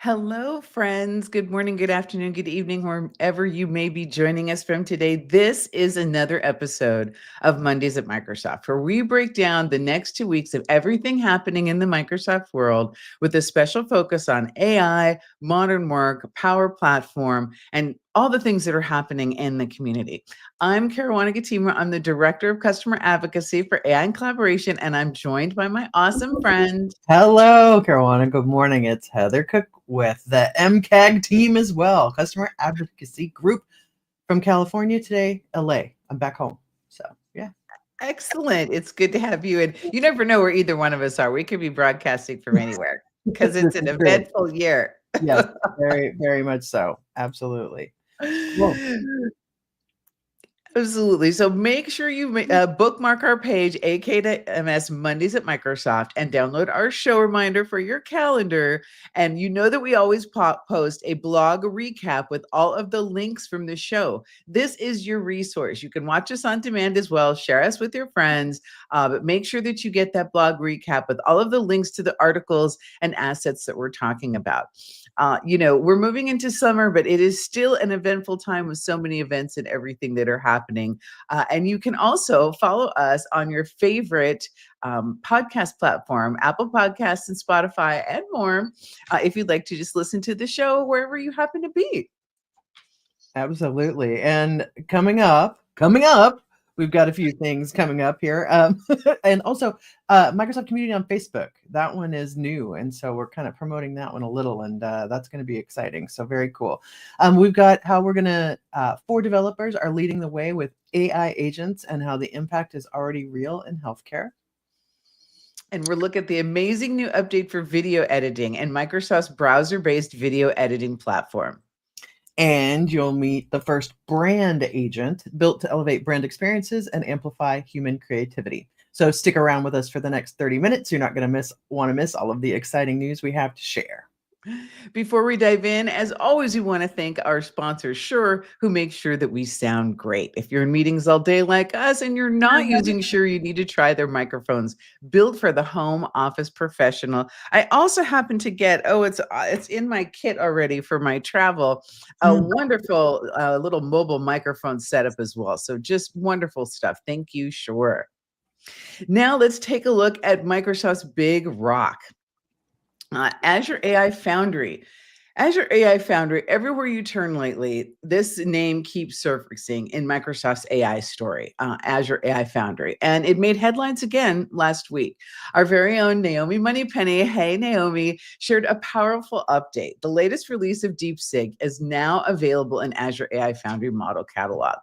Hello, friends. Good morning, good afternoon, good evening, wherever you may be joining us from today. This is another episode of Mondays at Microsoft, where we break down the next 2 weeks of everything happening in the Microsoft world with a special focus on AI, modern work, Power Platform, and all the things that are happening in the community. I'm Caruana Gatima. I'm the Director of Customer Advocacy for AI and Collaboration, and I'm joined by my awesome friend. Hello, Caruana. Good morning. It's Heather Cook with the MCAG team as well, Customer Advocacy Group from California today, LA. I'm back home. So, yeah. Excellent. It's good to have you. And you never know where either one of us are. We could be broadcasting from anywhere because This it's an is true. eventful year. Yes, very, very much so. Absolutely. Cool. Absolutely. So make sure you bookmark our page, AK.MS Mondays at Microsoft, and download our show reminder for your calendar. And you know that we always post a blog recap with all of the links from the show. This is your resource. You can watch us on demand as well, share us with your friends, but make sure that you get that blog recap with all of the links to the articles and assets that we're talking about. We're moving into summer, but it is still an eventful time with so many events and everything that are happening. And you can also follow us on your favorite podcast platform, Apple Podcasts and Spotify and more, if you'd like to just listen to the show wherever you happen to be. Absolutely. And coming up, we've got a few things coming up here. And also, Microsoft Community on Facebook. That one is new. And so we're kind of promoting that one a little, and that's going to be exciting. So very cool. We've got how we're going to, 4 developers are leading the way with AI agents and how the impact is already real in healthcare. And we'll look at the amazing new update for video editing and Microsoft's browser-based video editing platform. And you'll meet the first brand agent built to elevate brand experiences and amplify human creativity. So stick around with us for the next 30 minutes. You're not going to want to miss all of the exciting news we have to share. Before we dive in, as always, we want to thank our sponsor, Shure, who makes sure that we sound great. If you're in meetings all day like us and you're not using Shure, you need to try their microphones built for the home office professional. I also happen to get, it's in my kit already for my travel, a wonderful little mobile microphone setup as well. So just wonderful stuff. Thank you, Shure. Now let's take a look at Microsoft's big rock. Azure AI Foundry. Azure AI Foundry, everywhere you turn lately, this name keeps surfacing in Microsoft's AI story, Azure AI Foundry. And it made headlines again last week. Our very own Naomi Moneypenny, hey Naomi, shared a powerful update. The latest release of DeepSeek is now available in Azure AI Foundry model catalog.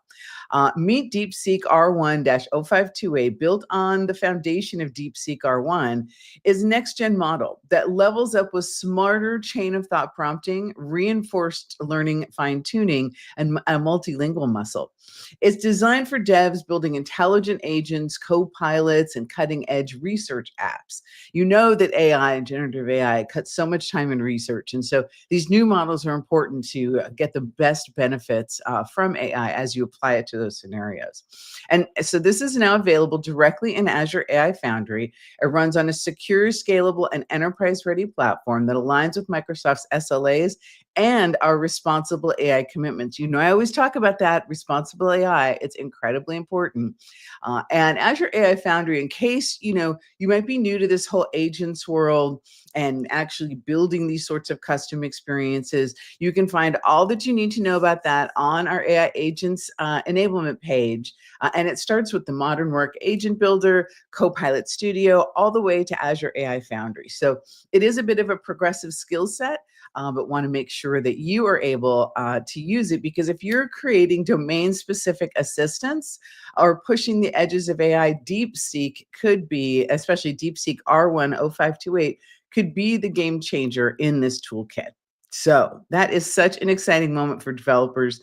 Meet DeepSeek R1-0528, built on the foundation of DeepSeek R1, is next-gen model that levels up with smarter chain of thought prompting, reinforced learning fine-tuning, and a multilingual muscle. It's designed for devs building intelligent agents, co-pilots, and cutting-edge research apps. You know that AI and generative AI cuts so much time in research, and so these new models are important to get the best benefits from AI as you apply it to those scenarios. And so this is now available directly in Azure AI Foundry. It runs on a secure, scalable, and enterprise-ready platform that aligns with Microsoft's SLAs and our responsible AI commitments. You know, I always talk about that responsible AI. It's incredibly important. And Azure AI Foundry, in case, you might be new to this whole agents world and actually building these sorts of custom experiences, you can find all that you need to know about that on our AI agents enablement page. And it starts with the Modern Work Agent Builder, Copilot Studio, all the way to Azure AI Foundry. So it is a bit of a progressive skill set, but want to make sure that you are able to use it, because if you're creating domain-specific assistance or pushing the edges of AI, DeepSeek could be, especially DeepSeek R1-0528, could be the game changer in this toolkit. So that is such an exciting moment for developers.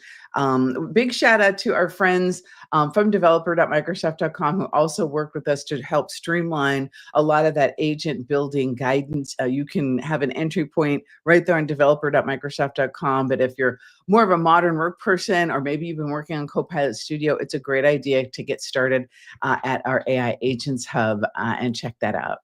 Big shout out to our friends from developer.microsoft.com who also worked with us to help streamline a lot of that agent building guidance. You can have an entry point right there on developer.microsoft.com. But if you're more of a modern work person, or maybe you've been working on Copilot Studio, it's a great idea to get started at our AI Agents Hub and check that out.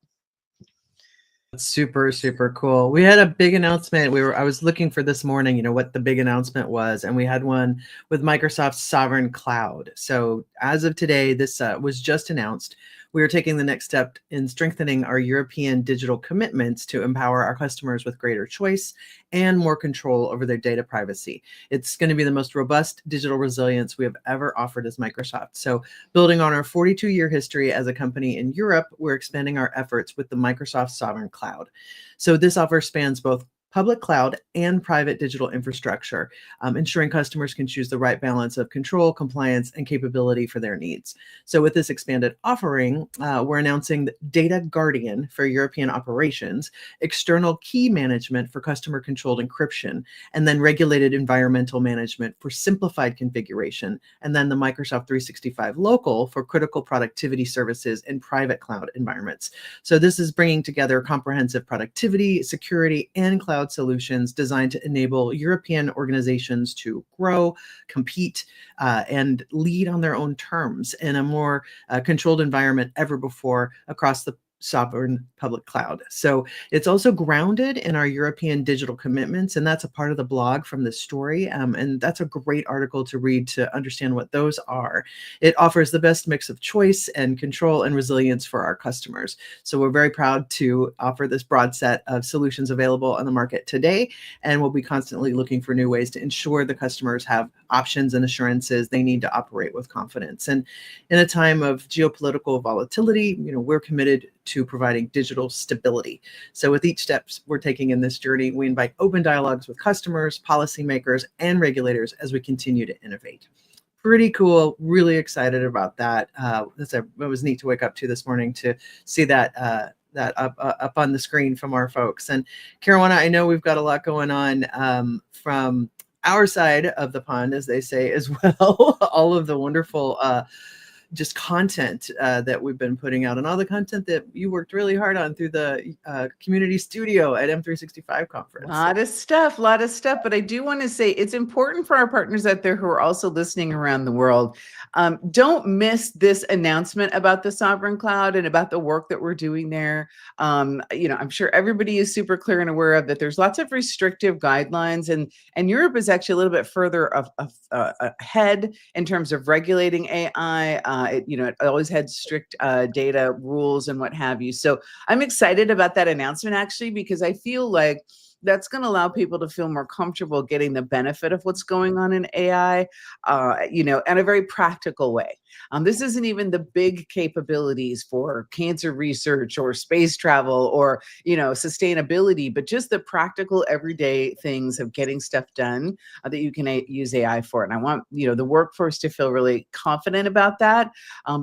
That's super, super cool. We had a big announcement. I was looking for this morning, what the big announcement was, and we had one with Microsoft's Sovereign Cloud. So as of today, this was just announced. We are taking the next step in strengthening our European digital commitments to empower our customers with greater choice and more control over their data privacy. It's going to be the most robust digital resilience we have ever offered as Microsoft. So building on our 42-year history as a company in Europe, we're expanding our efforts with the Microsoft Sovereign Cloud. So this offer spans both public cloud and private digital infrastructure, ensuring customers can choose the right balance of control, compliance, and capability for their needs. So with this expanded offering, we're announcing Data Guardian for European operations, external key management for customer-controlled encryption, and then regulated environmental management for simplified configuration, and then the Microsoft 365 Local for critical productivity services in private cloud environments. So this is bringing together comprehensive productivity, security, and cloud solutions designed to enable European organizations to grow, compete, and lead on their own terms in a more controlled environment ever before across the sovereign public cloud. So it's also grounded in our European digital commitments, and that's a part of the blog from this story. And that's a great article to read to understand what those are. It offers the best mix of choice and control and resilience for our customers. So we're very proud to offer this broad set of solutions available on the market today, and we'll be constantly looking for new ways to ensure the customers have options and assurances they need to operate with confidence. And in a time of geopolitical volatility, we're committed to providing digital stability. So with each step we're taking in this journey, we invite open dialogues with customers, policymakers, and regulators as we continue to innovate. Pretty cool. Really excited about that. It was neat to wake up to this morning to see that up on the screen from our folks. And Caruana, I know we've got a lot going on from our side of the pond, as they say, as well. All of the wonderful just content that we've been putting out, and all the content that you worked really hard on through the community studio at M365 conference. Lot of stuff. But I do want to say it's important for our partners out there who are also listening around the world. Don't miss this announcement about the Sovereign Cloud and about the work that we're doing there. I'm sure everybody is super clear and aware of that. There's lots of restrictive guidelines, and Europe is actually a little bit further ahead in terms of regulating AI. It always had strict data rules and what have you. So I'm excited about that announcement, actually, because I feel like that's going to allow people to feel more comfortable getting the benefit of what's going on in AI, in a very practical way. This isn't even the big capabilities for cancer research or space travel or, sustainability, but just the practical everyday things of getting stuff done that you can use AI for. And I want, the workforce to feel really confident about that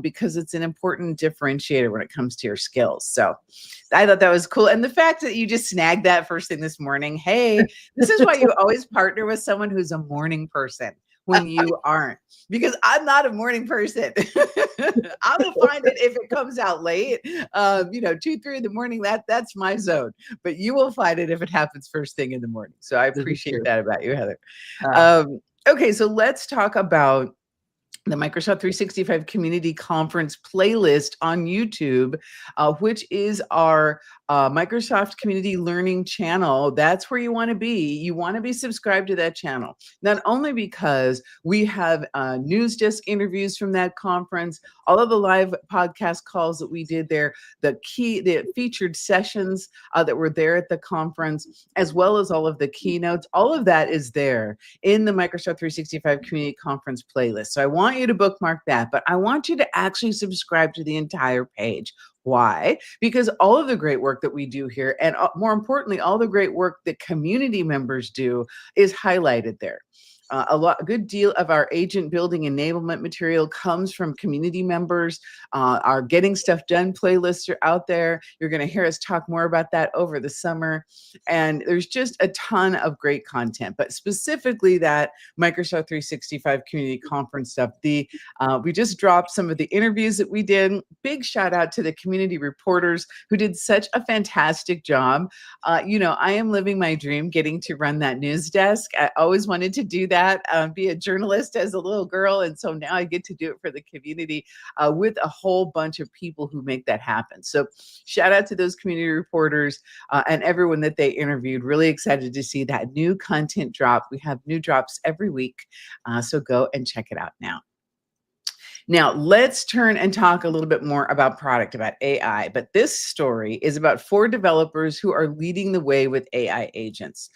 because it's an important differentiator when it comes to your skills. So I thought that was cool. And the fact that you just snagged that first thing this morning, hey, this is why you always partner with someone who's a morning person when you aren't, because I'm not a morning person. I will find it if it comes out late, 2, 3 in the morning, that's my zone, but you will find it if it happens first thing in the morning. So I appreciate that about you, Heather. Okay, so let's talk about the Microsoft 365 Community Conference playlist on YouTube, which is our Microsoft Community Learning channel. That's where you want to be. You want to be subscribed to that channel, not only because we have news desk interviews from that conference, all of the live podcast calls that we did there, the featured sessions that were there at the conference, as well as all of the keynotes. All of that is there in the Microsoft 365 Community Conference playlist. So I want you to bookmark that, but I want you to actually subscribe to the entire page. Why? Because all of the great work that we do here, and more importantly, all the great work that community members do, is highlighted there. A good deal of our agent building enablement material comes from community members. Our Getting Stuff Done playlists are out there. You're going to hear us talk more about that over the summer. And there's just a ton of great content, but specifically that Microsoft 365 Community Conference stuff. We just dropped some of the interviews that we did. Big shout out to the community reporters who did such a fantastic job. I am living my dream getting to run that news desk. I always wanted to do that. that, be a journalist as a little girl. And so now I get to do it for the community with a whole bunch of people who make that happen. So shout out to those community reporters and everyone that they interviewed. Really excited to see that new content drop. We have new drops every week. So go and check it out now. Now, let's turn and talk a little bit more about product, about AI. But this story is about 4 developers who are leading the way with AI agents.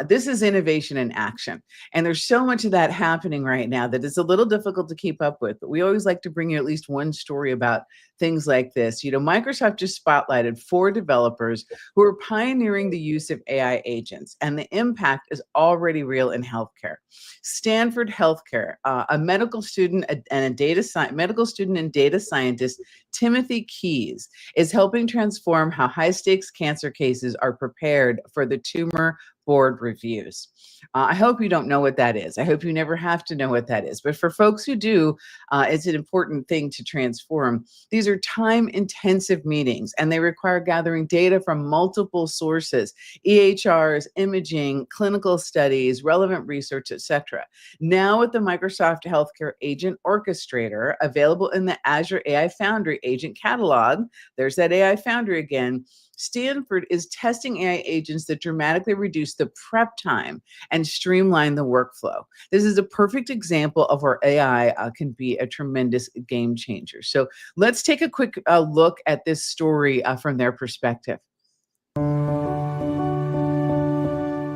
This is innovation in action. And there's so much of that happening right now that it's a little difficult to keep up with. But we always like to bring you at least one story about things like this. You know, Microsoft just spotlighted 4 developers who are pioneering the use of AI agents, and the impact is already real in healthcare. Stanford Healthcare, a medical student and a medical student and data scientist, Timothy Keys, is helping transform how high-stakes cancer cases are prepared for the tumor board reviews. I hope you don't know what that is. I hope you never have to know what that is. But for folks who do, it's an important thing to transform. These are time-intensive meetings, and they require gathering data from multiple sources: EHRs, imaging, clinical studies, relevant research, etc. Now with the Microsoft Healthcare Agent Orchestrator available in the Azure AI Foundry Agent Catalog, there's that AI Foundry again, Stanford is testing AI agents that dramatically reduce the prep time and streamline the workflow. This is a perfect example of where AI can be a tremendous game changer. So let's take a quick look at this story from their perspective.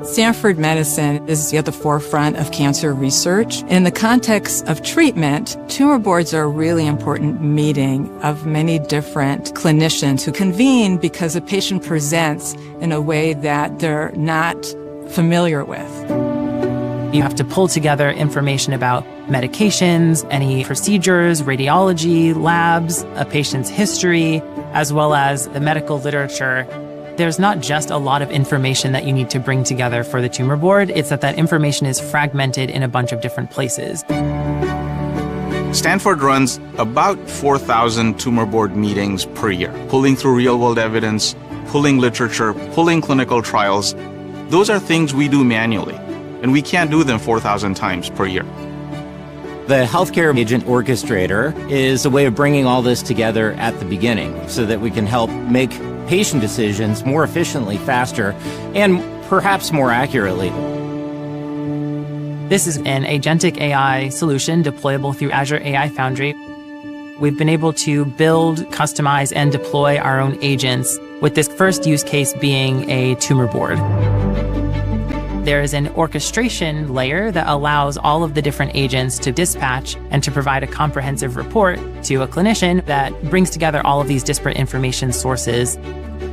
Stanford Medicine is at the forefront of cancer research. In the context of treatment, tumor boards are a really important meeting of many different clinicians who convene because a patient presents in a way that they're not familiar with. You have to pull together information about medications, any procedures, radiology, labs, a patient's history, as well as the medical literature. There's not just a lot of information that you need to bring together for the tumor board. It's that information is fragmented in a bunch of different places. Stanford runs about 4,000 tumor board meetings per year, pulling through real-world evidence, pulling literature, pulling clinical trials. Those are things we do manually, and we can't do them 4,000 times per year. The Healthcare Agent Orchestrator is a way of bringing all this together at the beginning so that we can help make patient decisions more efficiently, faster, and perhaps more accurately. This is an agentic AI solution deployable through Azure AI Foundry. We've been able to build, customize, and deploy our own agents, with this first use case being a tumor board. There is an orchestration layer that allows all of the different agents to dispatch and to provide a comprehensive report to a clinician that brings together all of these disparate information sources.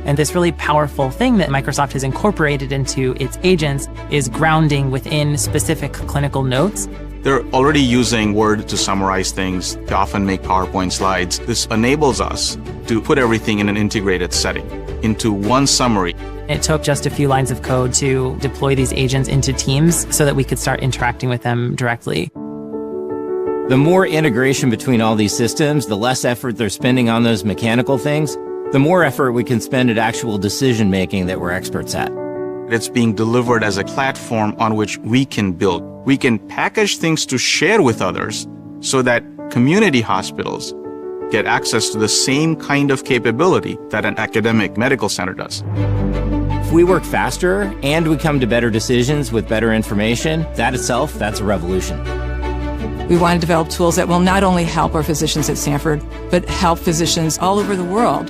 And this really powerful thing that Microsoft has incorporated into its agents is grounding within specific clinical notes. They're already using Word to summarize things, to often make PowerPoint slides. This enables us to put everything in an integrated setting, into one summary. It took just a few lines of code to deploy these agents into Teams so that we could start interacting with them directly. The more integration between all these systems, the less effort they're spending on those mechanical things, the more effort we can spend at actual decision-making that we're experts at. It's being delivered as a platform on which we can build. We can package things to share with others so that community hospitals get access to the same kind of capability that an academic medical center does. If we work faster and we come to better decisions with better information, that itself, that's a revolution. We want to develop tools that will not only help our physicians at Stanford, but help physicians all over the world.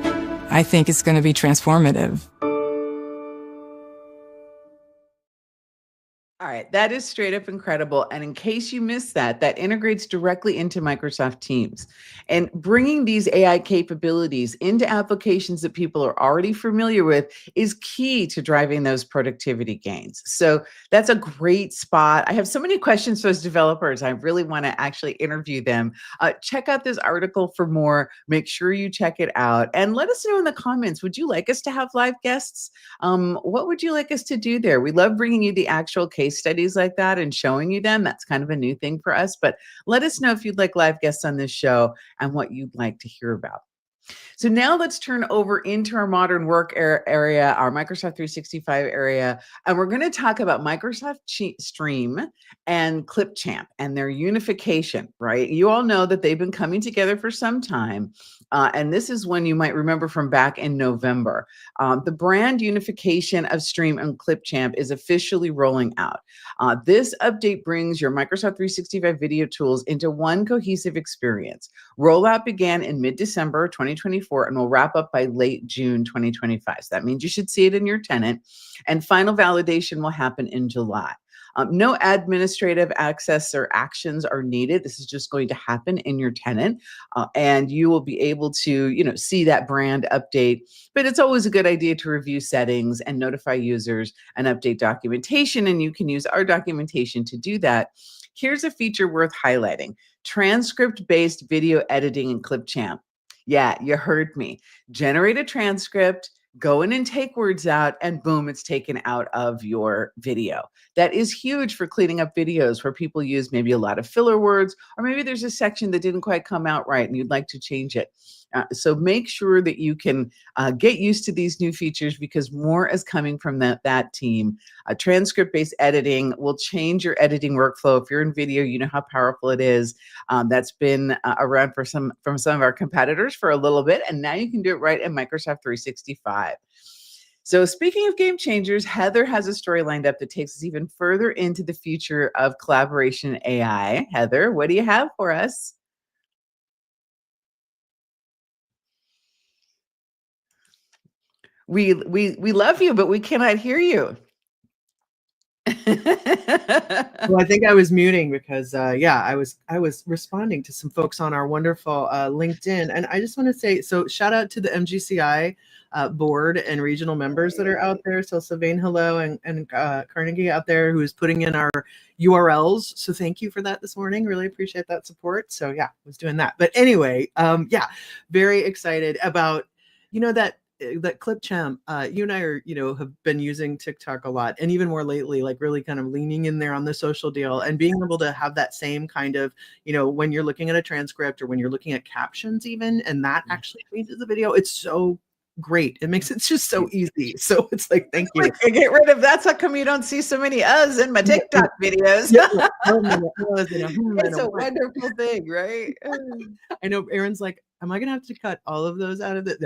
I think it's going to be transformative. All right, that is straight up incredible. And in case you missed that, that integrates directly into Microsoft Teams. And bringing these AI capabilities into applications that people are already familiar with is key to driving those productivity gains. So that's a great spot. I have so many questions for those developers. I really want to actually interview them. Check out this article for more. Make sure you check it out. And let us know in the comments, would you like us to have live guests? What would you like us to do there? We love bringing you the actual case studies like that and showing you them. That's kind of a new thing for us, but let us know if you'd like live guests on this show and what you'd like to hear about. So now let's turn over into our modern work area, our Microsoft 365 area, and we're going to talk about Microsoft Stream and Clipchamp and their unification, right? You all know that they've been coming together for some time, and this is one you might remember from back in November. The brand unification of Stream and Clipchamp is officially rolling out. This update brings your Microsoft 365 video tools into one cohesive experience. Rollout began in mid-December 2024 and will wrap up by late June 2025. So that means you should see it in your tenant, and final validation will happen in July. No administrative access or actions are needed. This is just going to happen in your tenant, and you will be able to, see that brand update. But it's always a good idea to review settings and notify users and update documentation, and you can use our documentation to do that. Here's a feature worth highlighting: transcript-based video editing in Clipchamp. Yeah, you heard me. Generate a transcript, go in and take words out, and boom, it's taken out of your video. That is huge for cleaning up videos where people use maybe a lot of filler words, or maybe there's a section that didn't quite come out right and you'd like to change it. So make sure that you can get used to these new features, because more is coming from that team. Transcript-based editing will change your editing workflow. If you're in video, you know how powerful it is. That's been around from some of our competitors for a little bit, and now you can do it right in Microsoft 365. So speaking of game changers, Heather has a story lined up that takes us even further into the future of collaboration and AI. Heather, what do you have for us? We love you, but we cannot hear you. Well, I think I was muting because I was responding to some folks on our wonderful LinkedIn, and I just want to say, so shout out to the MGCI board and regional members that are out there. So Sylvain, hello, and Carnegie out there, who is putting in our URLs. So thank you for that this morning. Really appreciate that support. So yeah, I was doing that. But anyway, very excited about that Clipchamp. You and I are, have been using TikTok a lot, and even more lately, like really kind of leaning in there on the social deal and being able to have that same kind of, when you're looking at a transcript or when you're looking at captions even, and that actually changes the video. It's so great. It makes it just so easy. So it's like, thank you. Get rid of that's how come you don't see so many us in my TikTok videos. It's a wonderful thing, right? I know Aaron's like, am I gonna have to cut all of those out of it?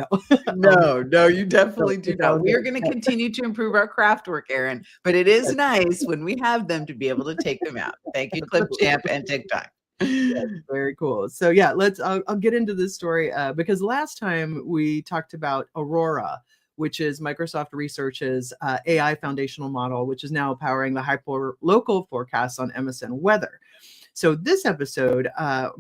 No, you definitely do not. We are going to continue to improve our craft work, Aaron, but it is nice when we have them to be able to take them out. Thank you, Clipchamp and TikTok. Yeah, very cool. So yeah, I'll get into this story because last time we talked about Aurora, which is Microsoft Research's AI foundational model, which is now powering the hyper-local forecasts on MSN Weather. So this episode,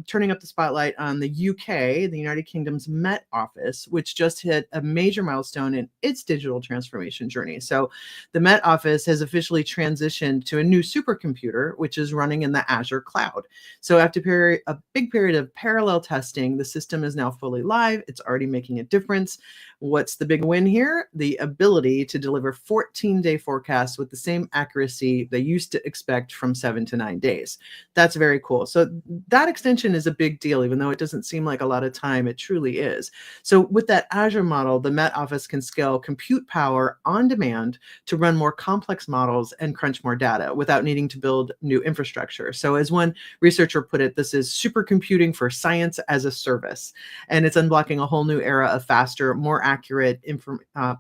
turning up the spotlight on the UK, the United Kingdom's Met Office, which just hit a major milestone in its digital transformation journey. So the Met Office has officially transitioned to a new supercomputer, which is running in the Azure cloud. So after a big period of parallel testing, the system is now fully live. It's already making a difference. What's the big win here? The ability to deliver 14-day forecasts with the same accuracy they used to expect from 7 to 9 days. That's very cool. So that extension is a big deal, even though it doesn't seem like a lot of time, it truly is. So with that Azure model, the Met Office can scale compute power on demand to run more complex models and crunch more data without needing to build new infrastructure. So as one researcher put it, this is supercomputing for science as a service, and it's unblocking a whole new era of faster, more accurate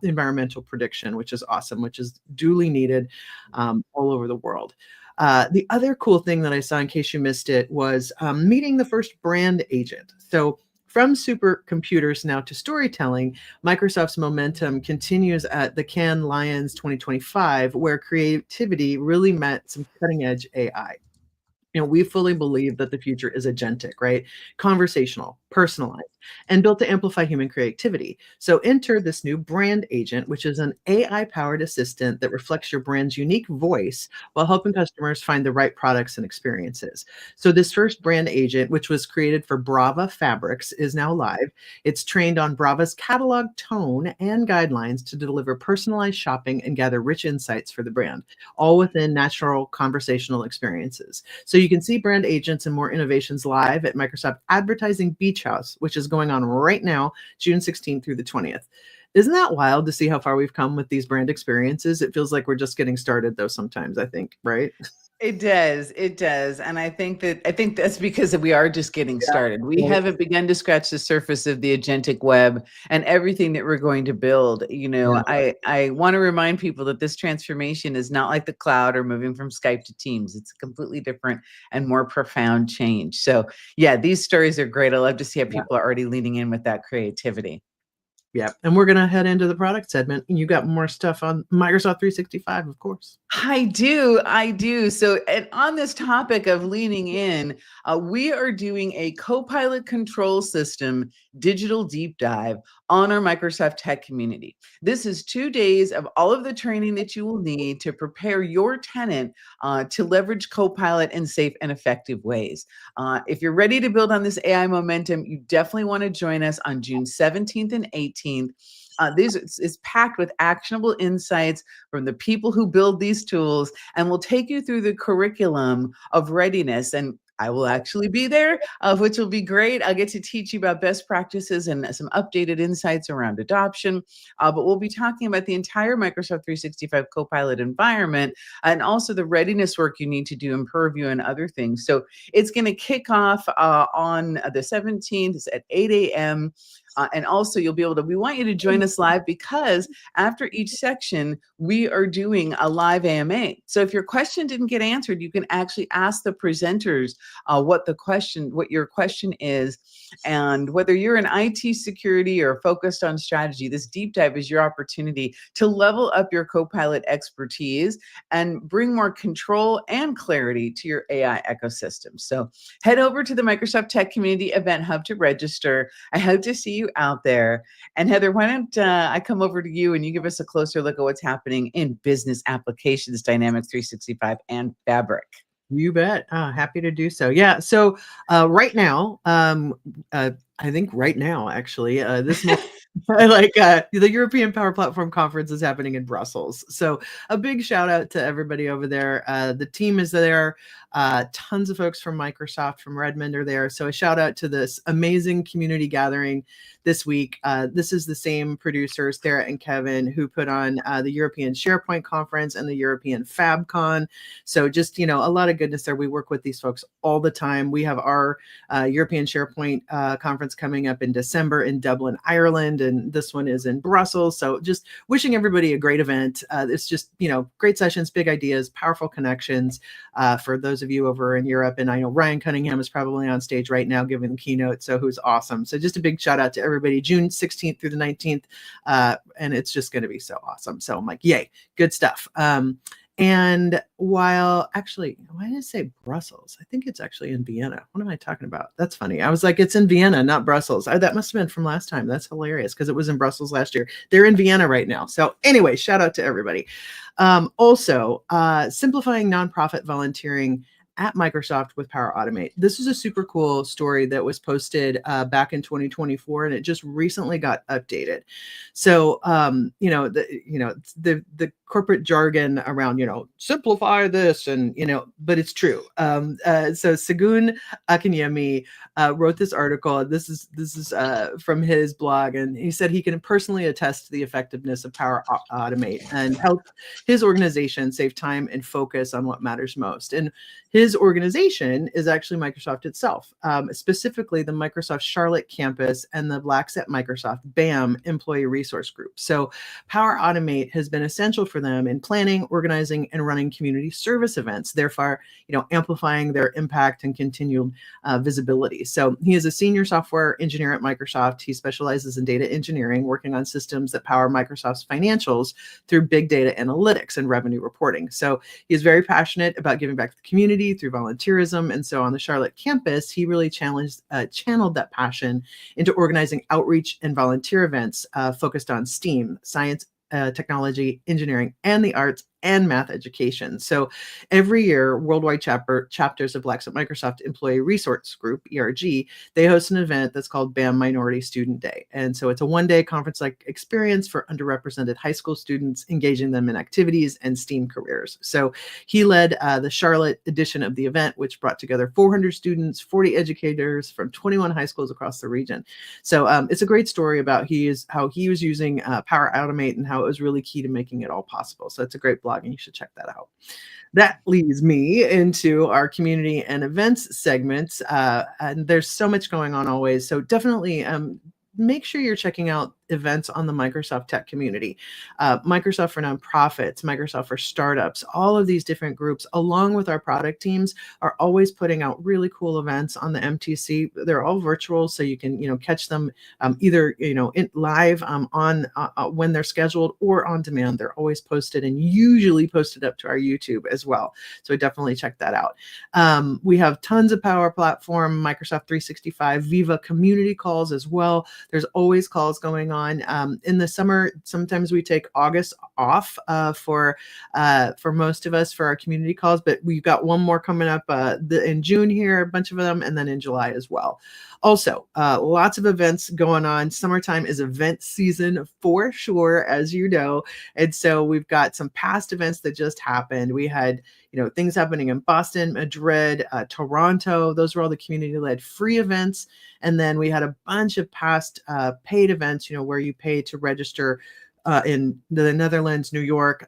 environmental prediction, which is awesome, which is duly needed all over the world. The other cool thing that I saw, in case you missed it, was meeting the first brand agent. So from supercomputers now to storytelling, Microsoft's momentum continues at the Cannes Lions 2025, where creativity really met some cutting-edge AI. We fully believe that the future is agentic, right? Conversational, personalized, and built to amplify human creativity. So enter this new brand agent, which is an AI-powered assistant that reflects your brand's unique voice while helping customers find the right products and experiences. So this first brand agent, which was created for Brava Fabrics, is now live. It's trained on Brava's catalog tone and guidelines to deliver personalized shopping and gather rich insights for the brand, all within natural conversational experiences. So you can see brand agents and more innovations live at Microsoft Advertising Beach Beach House, which is going on right now, June 16th through the 20th. Isn't that wild to see how far we've come with these brand experiences? It feels like we're just getting started, though, sometimes, I think, right? It does. It does. And I think that's because we are just getting started. We Right. haven't begun to scratch the surface of the agentic web and everything that we're going to build. You know, Yeah. I want to remind people that this transformation is not like the cloud or moving from Skype to Teams. It's a completely different and more profound change. So yeah, these stories are great. I love to see how people are already leaning in with that creativity. Yeah. And we're going to head into the product segment. And you got more stuff on Microsoft 365, of course. I do. I do. So, and on this topic of leaning in, we are doing a Copilot control system digital deep dive on our Microsoft Tech community. This is 2 days of all of the training that you will need to prepare your tenant to leverage Copilot in safe and effective ways. If you're ready to build on this AI momentum, you definitely want to join us on June 17th and 18th. This is packed with actionable insights from the people who build these tools, and we'll take you through the curriculum of readiness. And I will actually be there, which will be great. I'll get to teach you about best practices and some updated insights around adoption. But we'll be talking about the entire Microsoft 365 Copilot environment and also the readiness work you need to do in Purview and other things. So it's going to kick off on the 17th. It's at 8 a.m. And also you'll be able to, we want you to join us live because after each section, we are doing a live AMA. So if your question didn't get answered, you can actually ask the presenters what your question is. And whether you're in IT security or focused on strategy, this deep dive is your opportunity to level up your Copilot expertise and bring more control and clarity to your AI ecosystem. So head over to the Microsoft Tech Community Event Hub to register. I hope to see you out there. And Heather, why don't I come over to you and you give us a closer look at what's happening in business applications, Dynamics 365 and Fabric. You bet. Happy to do so. Yeah. So right now, I think right now, actually, this month, the European Power Platform Conference is happening in Brussels. So a big shout out to everybody over there. The team is there. Tons of folks from Microsoft, from Redmond are there. So a shout out to this amazing community gathering this week. This is the same producers, Sarah and Kevin, who put on the European SharePoint Conference and the European FabCon. So just, a lot of goodness there. We work with these folks all the time. We have our European SharePoint conference coming up in December in Dublin, Ireland, and this one is in Brussels. So just wishing everybody a great event. It's just, great sessions, big ideas, powerful connections for those of you over in Europe. And I know Ryan Cunningham is probably on stage right now giving the keynote, so who's awesome. So just a big shout out to everybody, June 16th through the 19th. And it's just going to be so awesome. So I'm like, yay, good stuff. And why did I say Brussels? I think it's actually in Vienna. What am I talking about? That's funny. I was like, it's in Vienna, not Brussels. That must have been from last time. That's hilarious because it was in Brussels last year. They're in Vienna right now. So anyway, shout out to everybody. Also, simplifying nonprofit volunteering at Microsoft with Power Automate. This is a super cool story that was posted back in 2024, and it just recently got updated. So, the corporate jargon around, simplify this and, but it's true. So Segun Akinyemi wrote this article. This is from his blog, and he said he can personally attest to the effectiveness of Power Automate and help his organization save time and focus on what matters most. And his organization is actually Microsoft itself, specifically the Microsoft Charlotte campus and the Blacks at Microsoft BAM employee resource group. So Power Automate has been essential for them in planning, organizing, and running community service events, therefore, amplifying their impact and continued visibility. So he is a senior software engineer at Microsoft. He specializes in data engineering, working on systems that power Microsoft's financials through big data analytics and revenue reporting. So he is very passionate about giving back to the community through volunteerism. And so on the Charlotte campus, he really channeled that passion into organizing outreach and volunteer events focused on STEAM, science, technology, engineering, and the arts, and math education. So every year, worldwide chapters of Blacks at Microsoft Employee Resource Group, ERG, they host an event that's called BAM Minority Student Day. And so it's a one-day conference-like experience for underrepresented high school students, engaging them in activities and STEAM careers. So he led the Charlotte edition of the event, which brought together 400 students, 40 educators from 21 high schools across the region. So it's a great story about how he was using Power Automate and how it was really key to making it all possible. So it's a great blog and you should check that out. That leads me into our community and events segments. And there's so much going on always. So definitely make sure you're checking out events on the Microsoft Tech community, Microsoft for nonprofits, Microsoft for startups, all of these different groups, along with our product teams, are always putting out really cool events on the MTC. They're all virtual, so you can catch them either live on when they're scheduled or on demand. They're always posted and usually posted up to our YouTube as well. So definitely check that out. We have tons of Power Platform, Microsoft 365, Viva community calls as well. There's always calls going on. In the summer, sometimes we take August off for most of us for our community calls, but we've got one more coming up in June here, a bunch of them, and then in July as well. Also, lots of events going on. Summertime is event season for sure, as you know. And so we've got some past events that just happened. We had things happening in Boston, Madrid, Toronto. Those were all the community-led free events. And then we had a bunch of past paid events, where you pay to register in the Netherlands, New York,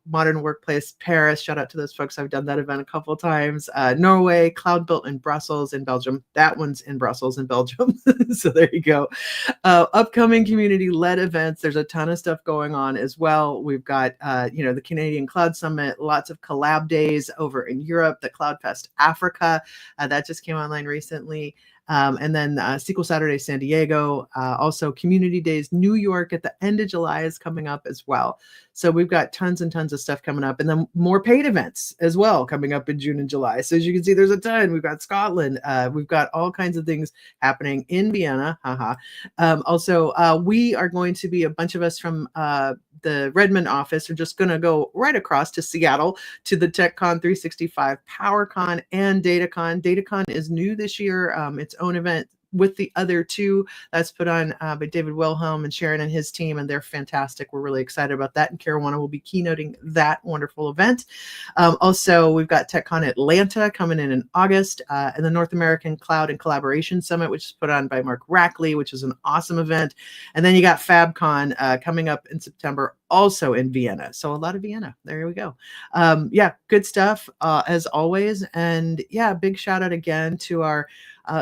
Modern Workplace, Paris. Shout out to those folks. I've done that event a couple of times. Norway, Cloud Built in Brussels and Belgium. That one's in Brussels and Belgium. So there you go. Upcoming community-led events. There's a ton of stuff going on as well. We've got, the Canadian Cloud Summit, lots of collab days over in Europe, the Cloud Fest Africa. That just came online recently. And then SQL Saturday San Diego, also Community Days New York at the end of July is coming up as well. So we've got tons and tons of stuff coming up, and then more paid events as well coming up in June and July. So as you can see, there's a ton. We've got Scotland. We've got all kinds of things happening in Vienna. Also, we are going to be, a bunch of us from the Redmond office are just going to go right across to Seattle to the TechCon 365, PowerCon, and DataCon. DataCon is new this year. Its own event with the other two that's put on by David Wilhelm and Sharon and his team, and they're fantastic. We're really excited about that, and Caruana will be keynoting that wonderful event. Also, we've got TechCon Atlanta coming in August, and the North American Cloud and Collaboration Summit, which is put on by Mark Rackley, which is an awesome event. And then you got FabCon coming up in September, also in Vienna. So a lot of Vienna. There we go. Good stuff as always. And big shout out again to our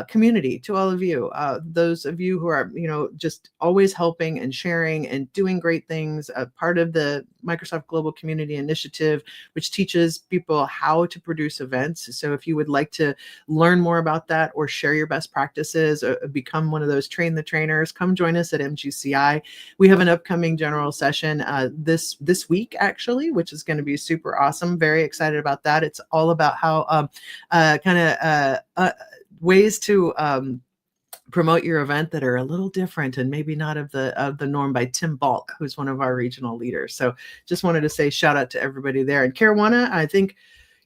community, to all of you, those of you who are, just always helping and sharing and doing great things, part of the Microsoft Global Community Initiative, which teaches people how to produce events. So if you would like to learn more about that or share your best practices, or become one of those train the trainers, come join us at MGCI. We have an upcoming general session this week, actually, which is going to be super awesome. Very excited about that. It's all about how ways to promote your event that are a little different and maybe not of the norm, by Tim Balk, who's one of our regional leaders. So just wanted to say shout out to everybody there. And Caruana, I think,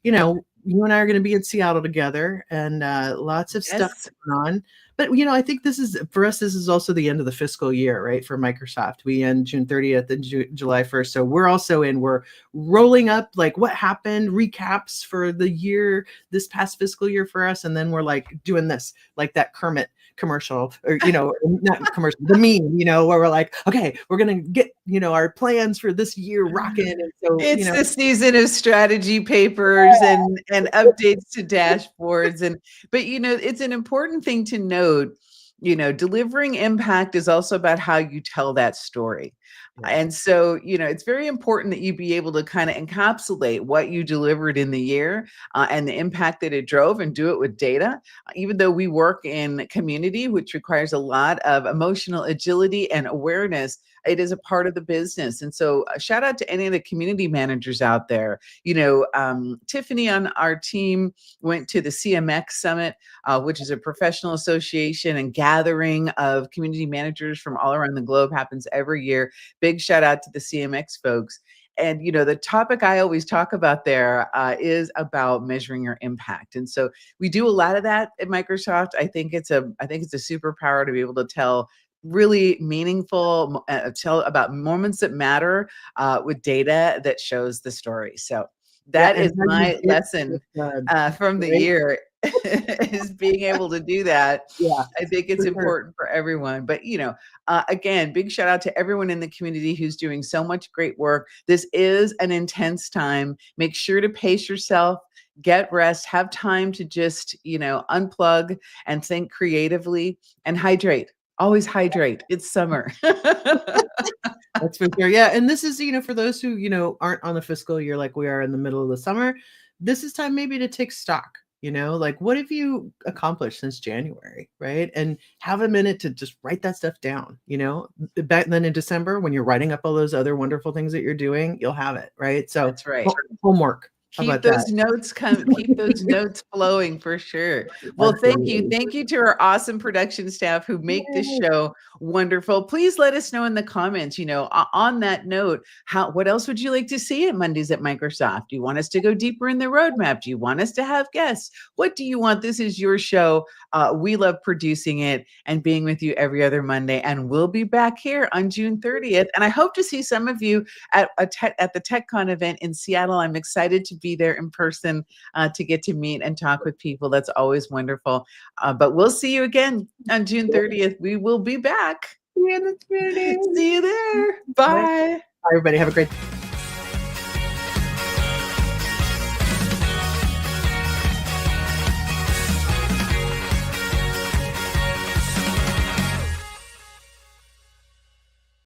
you and I are going to be in Seattle together, and lots of stuff going on. But, I think this is also the end of the fiscal year, right? For Microsoft, we end June 30th and July 1st. So we're rolling up like what happened, recaps for the year, this past fiscal year for us. And then we're like doing this, like that Kermit commercial, or, not commercial, the meme, where we're like, okay, we're going to get, our plans for this year rocking. And so it's the season of strategy papers and updates to dashboards. But it's an important thing to note, delivering impact is also about how you tell that story. Yeah. And so, it's very important that you be able to kind of encapsulate what you delivered in the year and the impact that it drove, and do it with data. Even though we work in community, which requires a lot of emotional agility and awareness, it is a part of the business. And so shout out to any of the community managers out there. Tiffany on our team went to the CMX Summit, which is a professional association and gathering of community managers from all around the globe, happens every year. Big shout out to the CMX folks. And the topic I always talk about there is about measuring your impact. And so we do a lot of that at Microsoft. I think it's a superpower to be able to tell really meaningful, tell about moments that matter with data that shows the story. So that is my lesson from the year is being able to do that. Yeah, I think it's important for everyone. But, again, big shout out to everyone in the community who's doing so much great work. This is an intense time. Make sure to pace yourself, get rest, have time to just, unplug and think creatively and hydrate. Always hydrate. It's summer. That's for sure. Yeah. And this is, for those who, aren't on the fiscal year like we are in the middle of the summer, this is time maybe to take stock, like what have you accomplished since January, right? And have a minute to just write that stuff down, back then in December when you're writing up all those other wonderful things that you're doing, you'll have it, right? So that's right. Homework. Keep those notes keep those notes flowing for sure. Well, thank you. Thank you to our awesome production staff who make this show wonderful. Please let us know in the comments, on that note, what else would you like to see at Mondays at Microsoft? Do you want us to go deeper in the roadmap? Do you want us to have guests? What do you want? This is your show. We love producing it and being with you every other Monday. And we'll be back here on June 30th. And I hope to see some of you at the TechCon event in Seattle. I'm excited to be there in person to get to meet and talk with people. That's always wonderful. But we'll see you again on June 30th. We will be back. See you in the community. See you there. Bye. Bye, everybody. Have a great day.